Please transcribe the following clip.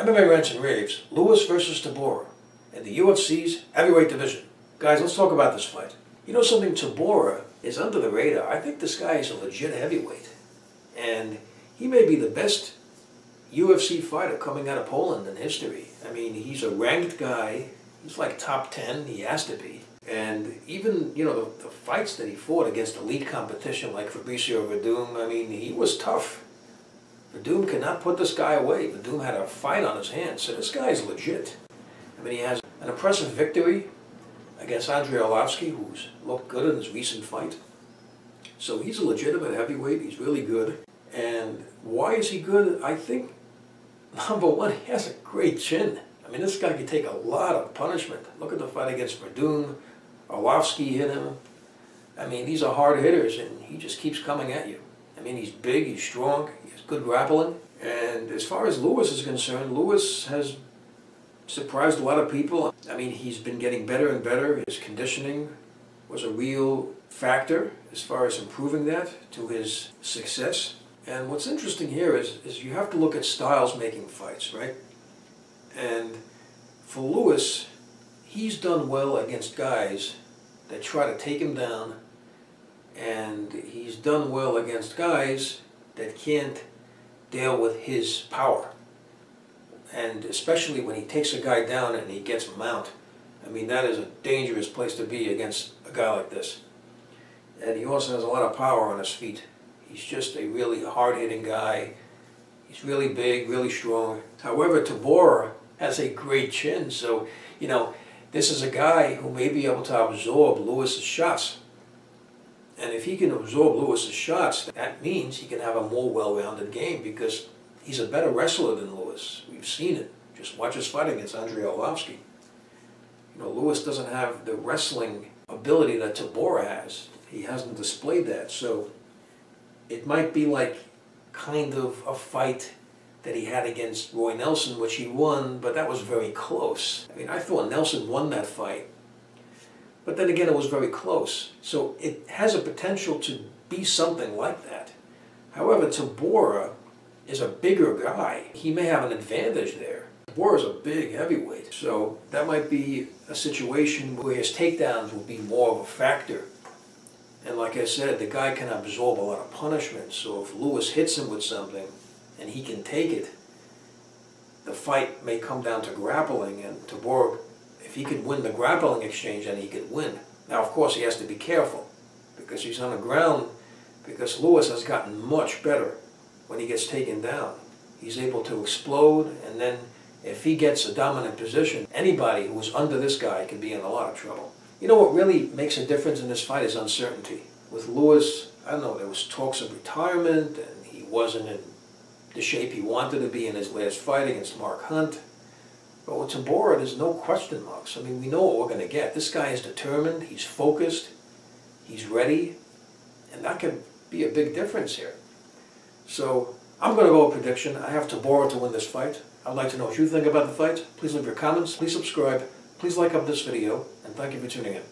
MMA Rants and Raves, Lewis versus Tybura in the UFC's heavyweight division. Guys, let's talk about this fight. You know something, Tybura is under the radar. I think this guy is a legit heavyweight. And he may be the best UFC fighter coming out of Poland in history. I mean, he's a ranked guy. He's like top 10. He has to be. And even, you know, the fights that he fought against elite competition like Fabricio Werdum, I mean, he was tough. Werdum could not put this guy away. Werdum had a fight on his hands, so this guy is legit. I mean, he has an impressive victory against Andrei Arlovski, who's looked good in his recent fight. So he's a legitimate heavyweight. He's really good. And why is he good? I think, number one, he has a great chin. I mean, this guy can take a lot of punishment. Look at the fight against Werdum. Arlovski hit him. I mean, these are hard hitters, and he just keeps coming at you. I mean, he's big, he's strong, he has good grappling. And as far as Lewis is concerned, Lewis has surprised a lot of people. I mean, he's been getting better and better. His conditioning was a real factor as far as improving that to his success. And what's interesting here is you have to look at styles making fights, right? And for Lewis, he's done well against guys that try to take him down, and he's done well against guys that can't deal with his power. And especially when he takes a guy down and he gets him out. I mean, that is a dangerous place to be against a guy like this. And he also has a lot of power on his feet. He's just a really hard-hitting guy. He's really big, really strong. However, Tybura has a great chin, so, you know, this is a guy who may be able to absorb Lewis's shots. And if he can absorb Lewis's shots, that means he can have a more well-rounded game because he's a better wrestler than Lewis. We've seen it. Just watch his fight against Andrei Arlovski. You know, Lewis doesn't have the wrestling ability that Tybura has. He hasn't displayed that. So it might be like kind of a fight that he had against Roy Nelson, which he won, but that was very close. I mean, I thought Nelson won that fight. But then again, it was very close. So it has a potential to be something like that. However, Tybura is a bigger guy. He may have an advantage there. Tybura is a big heavyweight. So that might be a situation where his takedowns will be more of a factor. And like I said, the guy can absorb a lot of punishment. So if Lewis hits him with something and he can take it, the fight may come down to grappling, and Tybura, if he could win the grappling exchange, then he could win. Now, of course, he has to be careful because he's on the ground, because Lewis has gotten much better when he gets taken down. He's able to explode, and then if he gets a dominant position, anybody who's under this guy can be in a lot of trouble. You know what really makes a difference in this fight is uncertainty. With Lewis, I don't know, there was talks of retirement, and he wasn't in the shape he wanted to be in his last fight against Mark Hunt. But with Tybura, there's no question marks. I mean, we know what we're going to get. This guy is determined, he's focused, he's ready, and that could be a big difference here. So, I'm going to go with prediction. I have Tybura to win this fight. I'd like to know what you think about the fight. Please leave your comments, please subscribe, please like up this video, and thank you for tuning in.